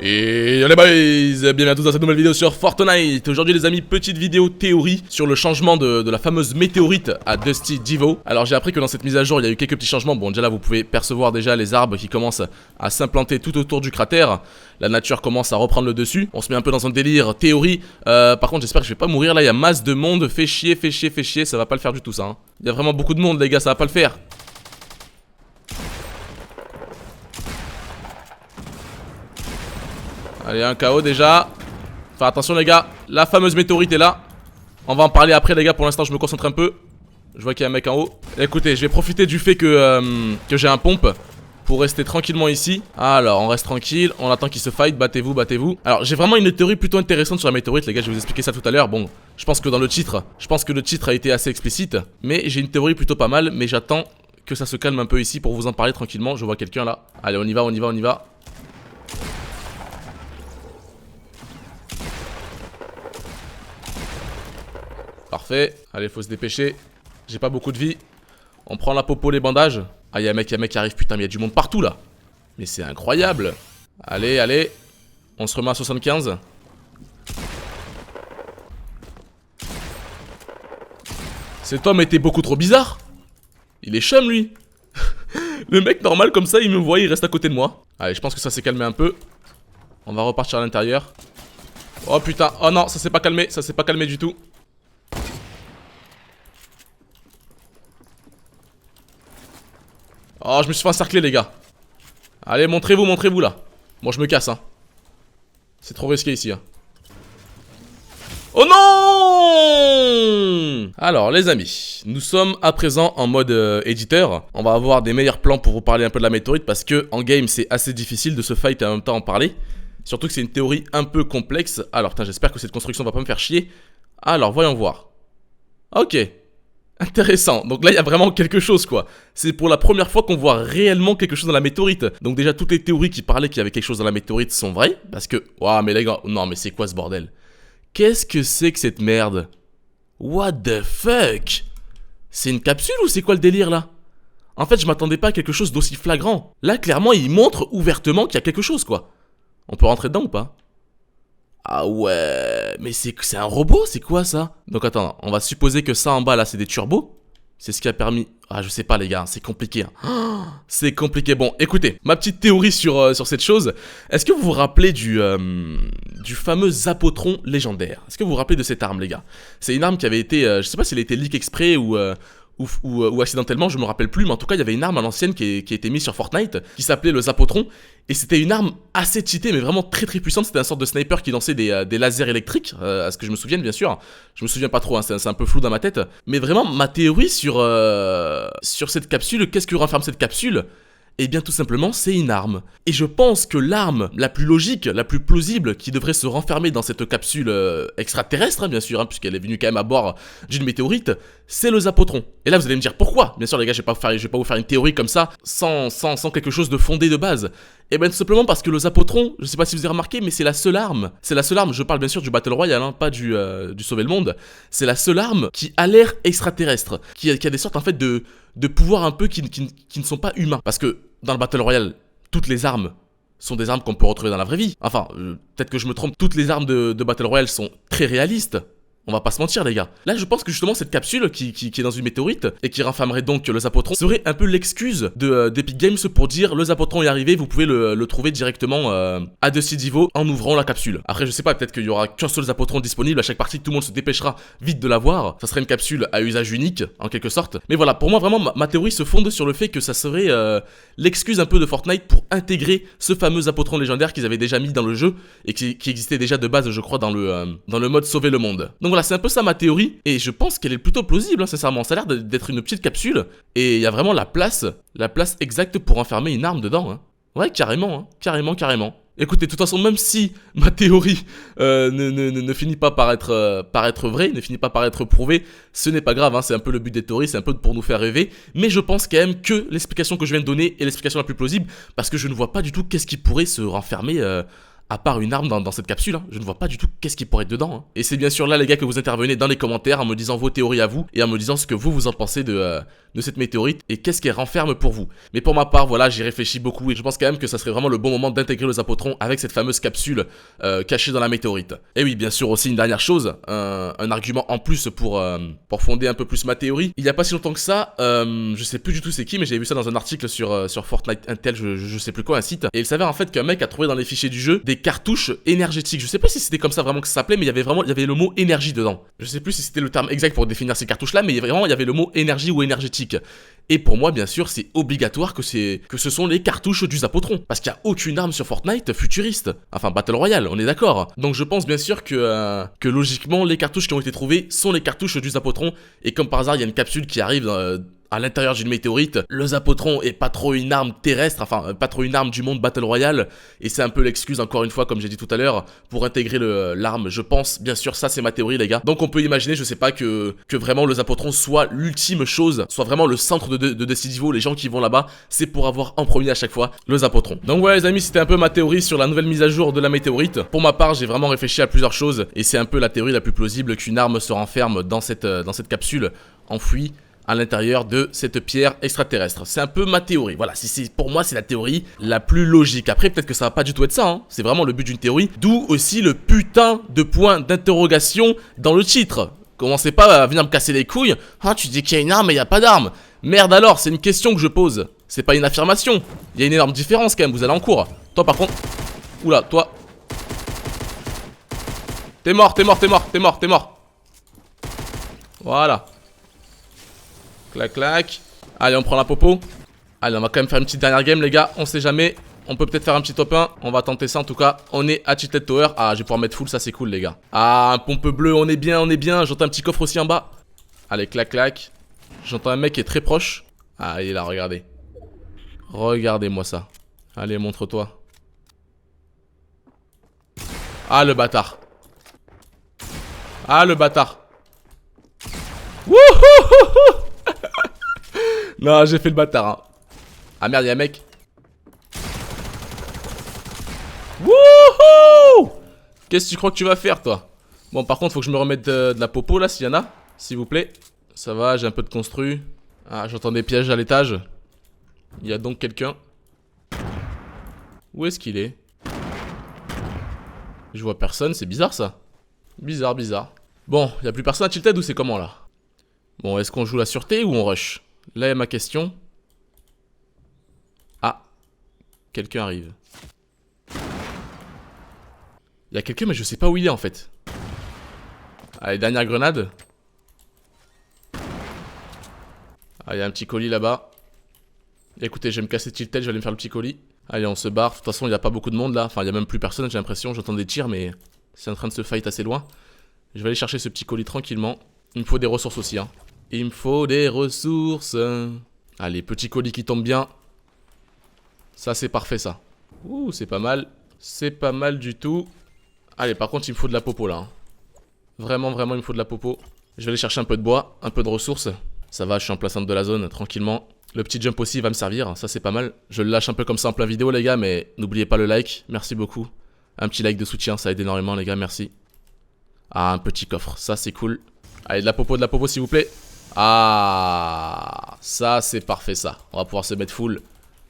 Et les boys, bienvenue à tous dans cette nouvelle vidéo sur Fortnite. Aujourd'hui les amis, petite vidéo théorie sur le changement de la fameuse météorite à Dusty Devo. Alors j'ai appris que dans cette mise à jour il y a eu quelques petits changements. Bon déjà là vous pouvez percevoir déjà les arbres qui commencent à s'implanter tout autour du cratère. La nature commence à reprendre le dessus. On se met un peu dans un délire théorie. Par contre j'espère que je vais pas mourir là, il y a masse de monde. Fait chier, ça va pas le faire du tout ça hein. Il y a vraiment beaucoup de monde les gars, ça va pas le faire. Allez, un KO déjà. Enfin, attention les gars, la fameuse météorite est là. On va en parler après les gars, pour l'instant je me concentre un peu. Je vois qu'il y a un mec en haut. Écoutez, je vais profiter du fait que j'ai un pompe pour rester tranquillement ici. Alors, on reste tranquille, on attend qu'il se fight, battez-vous, battez-vous. Alors, j'ai vraiment une théorie plutôt intéressante sur la météorite les gars, je vais vous expliquer ça tout à l'heure. Bon, je pense que dans le titre, a été assez explicite. Mais j'ai une théorie plutôt pas mal, mais j'attends que ça se calme un peu ici pour vous en parler tranquillement. Je vois quelqu'un là. Allez, on y va, on y va, on y va. Parfait, allez faut se dépêcher. J'ai pas beaucoup de vie. On prend la popo, les bandages. Ah y'a un mec qui arrive, putain mais y'a du monde partout là. Mais c'est incroyable. Allez, allez. On se remet à 75. Cet homme était beaucoup trop bizarre. Il est chum lui. Le mec normal comme ça il me voit, il reste à côté de moi. Allez je pense que ça s'est calmé un peu. On va repartir à l'intérieur. Oh putain, oh non ça s'est pas calmé du tout. Oh, je me suis fait encercler, les gars. Allez, montrez-vous, là. Bon, je me casse, hein. C'est trop risqué ici, hein. Oh non! Alors, les amis, nous sommes à présent en mode éditeur. On va avoir des meilleurs plans pour vous parler un peu de la météorite parce que en game, c'est assez difficile de se fight et en même temps en parler. Surtout que c'est une théorie un peu complexe. Alors, j'espère que cette construction va pas me faire chier. Alors, voyons voir. Ok. Intéressant, donc là il y a vraiment quelque chose quoi. C'est pour la première fois qu'on voit réellement quelque chose dans la météorite. Donc déjà toutes les théories qui parlaient qu'il y avait quelque chose dans la météorite sont vraies. Parce que, waouh mais les gars, non mais c'est quoi ce bordel? Qu'est-ce que c'est que cette merde? What the fuck? C'est une capsule ou c'est quoi le délire là? En fait je m'attendais pas à quelque chose d'aussi flagrant. Là clairement il montre ouvertement qu'il y a quelque chose quoi. On peut rentrer dedans ou pas? Ah ouais, mais c'est un robot, c'est quoi ça? Donc attends, on va supposer que ça en bas là c'est des turbos. C'est ce qui a permis... Ah je sais pas les gars, c'est compliqué hein. Oh, c'est compliqué, bon écoutez, ma petite théorie sur cette chose. Est-ce que vous vous rappelez du fameux Zapotron légendaire? Est-ce que vous vous rappelez de cette arme les gars? C'est une arme qui avait été, je sais pas si elle a été leak exprès ou accidentellement, je me rappelle plus, mais en tout cas il y avait une arme à l'ancienne qui a été mise sur Fortnite qui s'appelait le Zapotron et c'était une arme assez cheatée mais vraiment très puissante. C'était un sorte de sniper qui lançait des lasers électriques, à ce que je me souvienne bien sûr. Je me souviens pas trop, hein, c'est un peu flou dans ma tête. Mais vraiment ma théorie sur cette capsule, qu'est-ce que renferme cette capsule? Eh bien tout simplement c'est une arme. Et je pense que l'arme la plus logique, la plus plausible qui devrait se renfermer dans cette capsule extraterrestre, hein, bien sûr, hein, puisqu'elle est venue quand même à bord d'une météorite, c'est le Zapotron. Et là vous allez me dire pourquoi? Bien sûr les gars, je vais pas vous faire une théorie comme ça, sans quelque chose de fondé de base. Et bien tout simplement parce que le Zapotron, je sais pas si vous avez remarqué, mais c'est la seule arme. C'est la seule arme, je parle bien sûr du Battle Royale, hein, pas du Sauver le Monde. C'est la seule arme qui a l'air extraterrestre, qui a des sortes en fait de pouvoirs un peu qui ne sont pas humains. Parce que dans le Battle Royale, toutes les armes sont des armes qu'on peut retrouver dans la vraie vie. Enfin, peut-être que je me trompe, toutes les armes de Battle Royale sont très réalistes. On va pas se mentir les gars. Là je pense que justement cette capsule qui est dans une météorite et qui renfermerait donc le Zapotron serait un peu l'excuse d'Epic Games pour dire le Zapotron est arrivé, vous pouvez le trouver directement à Dusty Devo en ouvrant la capsule. Après je sais pas, peut-être qu'il y aura qu'un seul Zapotron disponible à chaque partie, tout le monde se dépêchera vite de l'avoir. Ça serait une capsule à usage unique en quelque sorte. Mais voilà, pour moi vraiment ma théorie se fonde sur le fait que ça serait l'excuse un peu de Fortnite pour intégrer ce fameux Zapotron légendaire qu'ils avaient déjà mis dans le jeu et qui existait déjà de base je crois dans le mode Sauver le Monde. Donc voilà, c'est un peu ça ma théorie, et je pense qu'elle est plutôt plausible, hein, sincèrement. Ça a l'air d'être une petite capsule, et il y a vraiment la place exacte pour enfermer une arme dedans. Hein. Ouais, carrément, hein, carrément. Écoutez, de toute façon, même si ma théorie ne finit pas par être vraie, ne finit pas par être prouvée, ce n'est pas grave, hein, c'est un peu le but des théories, c'est un peu pour nous faire rêver, mais je pense quand même que l'explication que je viens de donner est l'explication la plus plausible, parce que je ne vois pas du tout qu'est-ce qui pourrait se renfermer à part une arme dans cette capsule, hein. Je ne vois pas du tout qu'est-ce qui pourrait être dedans, hein. Et c'est bien sûr là les gars que vous intervenez dans les commentaires en me disant vos théories à vous et en me disant ce que vous en pensez de cette météorite et qu'est-ce qu'elle renferme pour vous. Mais pour ma part, voilà, j'y réfléchis beaucoup et je pense quand même que ça serait vraiment le bon moment d'intégrer le Zapotron avec cette fameuse capsule cachée dans la météorite. Et oui, bien sûr aussi une dernière chose, un argument en plus pour fonder un peu plus ma théorie. Il y a pas si longtemps que ça, je sais plus du tout c'est qui, mais j'ai vu ça dans un article sur Fortnite Intel, je sais plus quoi, un site. Et il s'avère en fait qu'un mec a trouvé dans les fichiers du jeu des cartouches énergétiques. Je sais pas si c'était comme ça vraiment que ça s'appelait, mais il y avait le mot énergie dedans. Je sais plus si c'était le terme exact pour définir ces cartouches là, mais il y avait le mot énergie ou énergétique. Et pour moi, bien sûr, c'est obligatoire que ce sont les cartouches du Zapotron. Parce qu'il n'y a aucune arme sur Fortnite futuriste. Enfin, Battle Royale, on est d'accord. Donc je pense bien sûr que logiquement, les cartouches qui ont été trouvées sont les cartouches du Zapotron. Et comme par hasard, il y a une capsule qui arrive à l'intérieur d'une météorite. Le Zapotron est pas trop une arme terrestre, enfin pas trop une arme du monde Battle Royale, et c'est un peu l'excuse encore une fois comme j'ai dit tout à l'heure pour intégrer l'arme, je pense, bien sûr ça c'est ma théorie les gars. Donc on peut imaginer, je sais pas, que vraiment le Zapotron soit l'ultime chose, soit vraiment le centre de Decidivo, les gens qui vont là-bas, c'est pour avoir en premier à chaque fois le Zapotron. Donc voilà les amis, c'était un peu ma théorie sur la nouvelle mise à jour de la météorite. Pour ma part j'ai vraiment réfléchi à plusieurs choses, et c'est un peu la théorie la plus plausible qu'une arme se renferme dans cette capsule enfouie à l'intérieur de cette pierre extraterrestre. C'est un peu ma théorie, voilà, pour moi c'est la théorie la plus logique. Après peut-être que ça va pas du tout être ça, hein. C'est vraiment le but d'une théorie, d'où aussi le putain de point d'interrogation dans le titre. Commencez pas à venir me casser les couilles, ah tu dis qu'il y a une arme et il n'y a pas d'arme. Merde alors, c'est une question que je pose, c'est pas une affirmation. Il y a une énorme différence quand même, vous allez en cours. Toi par contre, oula, toi t'es mort. Voilà. Clac clac. Allez on prend la popo. Allez on va quand même faire une petite dernière game les gars. On sait jamais. On peut peut-être faire un petit top 1. On va tenter ça en tout cas. On est à Cheated Tower. Ah je vais pouvoir mettre full, ça c'est cool les gars. Ah un pompe bleu, on est bien. J'entends un petit coffre aussi en bas. Allez clac clac. J'entends un mec qui est très proche. Ah il est là, regardez. Regardez-moi ça. Allez montre-toi. Ah le bâtard. Ah le bâtard. Wouhou. Non, j'ai fait le bâtard, hein. Ah merde, y'a un mec. Wouhou. Qu'est-ce que tu crois que tu vas faire, toi? Bon, par contre, faut que je me remette de la popo, là, s'il y en a. S'il vous plaît. Ça va, j'ai un peu de construit. Ah, j'entends des pièges à l'étage. Il y a donc quelqu'un. Où est-ce qu'il est? Je vois personne, c'est bizarre, ça. Bizarre. Bon, y a plus personne à Tilted ou c'est comment, là? Bon, est-ce qu'on joue la sûreté ou on rush? Là est ma question. Ah, quelqu'un arrive. Il y a quelqu'un mais je sais pas où il est en fait. Allez, dernière grenade. Ah, il y a un petit colis là-bas. Écoutez, je vais me casser Tilted, je vais aller me faire le petit colis. Allez, on se barre. De toute façon, il n'y a pas beaucoup de monde là. Enfin, il n'y a même plus personne, j'ai l'impression. J'entends des tirs, mais c'est en train de se fight assez loin. Je vais aller chercher ce petit colis tranquillement. Il me faut des ressources aussi, hein. Il me faut des ressources. Allez, petit colis qui tombe bien. Ça, c'est parfait, ça. Ouh, c'est pas mal. C'est pas mal du tout. Allez, par contre, il me faut de la popo, là, hein. Vraiment, il me faut de la popo. Je vais aller chercher un peu de bois, un peu de ressources. Ça va, je suis en plein centre de la zone, tranquillement. Le petit jump aussi va me servir, ça, c'est pas mal. Je le lâche un peu comme ça en plein vidéo, les gars, mais n'oubliez pas le like. Merci beaucoup. Un petit like de soutien, ça aide énormément, les gars, merci. Ah, un petit coffre, ça, c'est cool. Allez, de la popo, s'il vous plaît. Ah, ça c'est parfait ça. On va pouvoir se mettre full.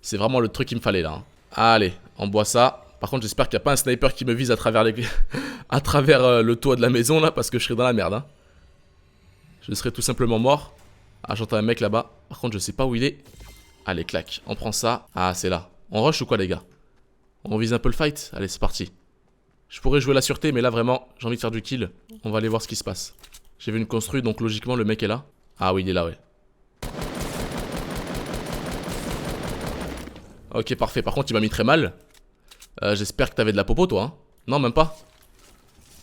C'est vraiment le truc qu'il me fallait là, hein. Allez, on boit ça. Par contre j'espère qu'il n'y a pas un sniper qui me vise à travers à travers le toit de la maison là, parce que je serais dans la merde, hein. Je serais tout simplement mort. Ah j'entends un mec là-bas. Par contre je sais pas où il est. Allez clac, on prend ça. Ah c'est là. On rush ou quoi les gars? On vise un peu le fight? Allez c'est parti. Je pourrais jouer la sûreté mais là vraiment j'ai envie de faire du kill. On va aller voir ce qui se passe. J'ai vu une construit donc logiquement le mec est là. Ah oui il est là ouais. Ok parfait, par contre il m'a mis très mal. J'espère que t'avais de la popo toi, hein. Non même pas.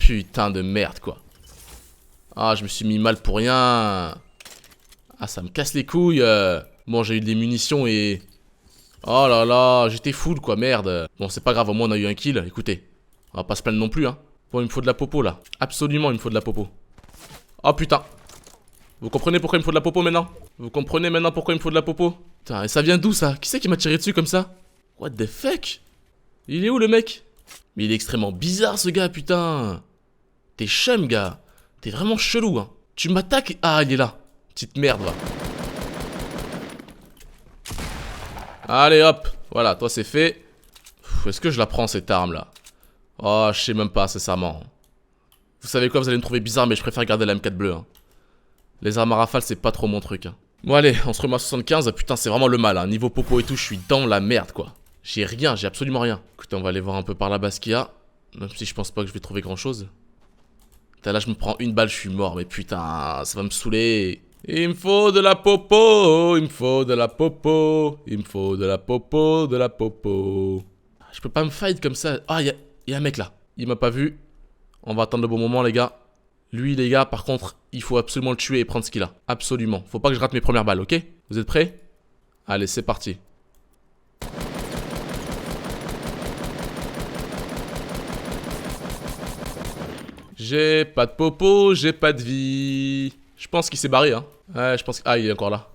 Putain de merde quoi. Ah je me suis mis mal pour rien. Ah ça me casse les couilles. Bon j'ai eu des munitions et... Oh là là, j'étais full quoi, merde. Bon c'est pas grave, au moins on a eu un kill, écoutez. On va pas se plaindre non plus hein. Bon il me faut de la popo là. Absolument il me faut de la popo. Oh putain. Vous comprenez pourquoi il me faut de la popo maintenant? Vous comprenez maintenant pourquoi il me faut de la popo? Putain, et ça vient d'où ça? Qui c'est qui m'a tiré dessus comme ça? What the fuck? Il est où le mec? Mais il est extrêmement bizarre ce gars, putain. T'es chum, gars. T'es vraiment chelou, hein. Tu m'attaques. Ah, il est là. Petite merde, va. Allez, hop. Voilà, toi, c'est fait. Est-ce que je la prends, cette arme-là? Oh, je sais même pas, sincèrement. Vous savez quoi, vous allez me trouver bizarre, mais je préfère garder la M4 bleue. Hein. Les armes à rafale, c'est pas trop mon truc. Hein. Bon, allez, on se remet à 75. Putain, c'est vraiment le mal. Hein. Niveau popo et tout, je suis dans la merde, quoi. J'ai rien, j'ai absolument rien. Écoutez, on va aller voir un peu par là-bas ce qu'il y a. Même si je pense pas que je vais trouver grand-chose. Là, je me prends une balle, je suis mort. Mais putain, ça va me saouler. Il me faut de la popo, il me faut de la popo, il me faut de la popo, de la popo. Je peux pas me fight comme ça. Ah, il y a un mec là. Il m'a pas vu. On va attendre le bon moment, les gars. Lui, les gars, par contre, il faut absolument le tuer et prendre ce qu'il a. Absolument. Faut pas que je rate mes premières balles, ok? Vous êtes prêts? Allez, c'est parti. J'ai pas de popo, j'ai pas de vie. Je pense qu'il s'est barré, hein. Ouais, je pense que... Ah, il est encore là.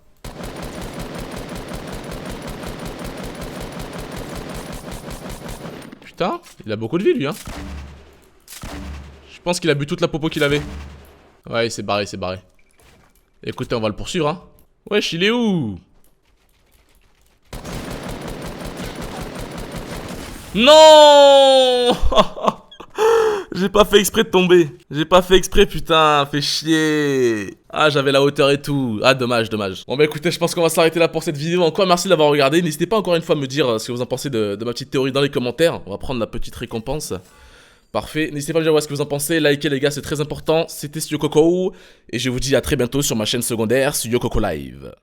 Putain, il a beaucoup de vie, lui, hein. Je pense qu'il a bu toute la popo qu'il avait. Ouais, il s'est barré, il s'est barré. Écoutez, on va le poursuivre, hein. Wesh, il est où? Non. J'ai pas fait exprès de tomber. J'ai pas fait exprès, putain, fait chier. Ah, j'avais la hauteur et tout. Ah, dommage, dommage. Bon, bah écoutez, je pense qu'on va s'arrêter là pour cette vidéo. Encore merci d'avoir regardé. N'hésitez pas encore une fois à me dire ce que vous en pensez de ma petite théorie dans les commentaires. On va prendre la petite récompense. Parfait. N'hésitez pas à me dire ce que vous en pensez. Likez, les gars, c'est très important. C'était Studio Coco. Et je vous dis à très bientôt sur ma chaîne secondaire, Studio Coco Live.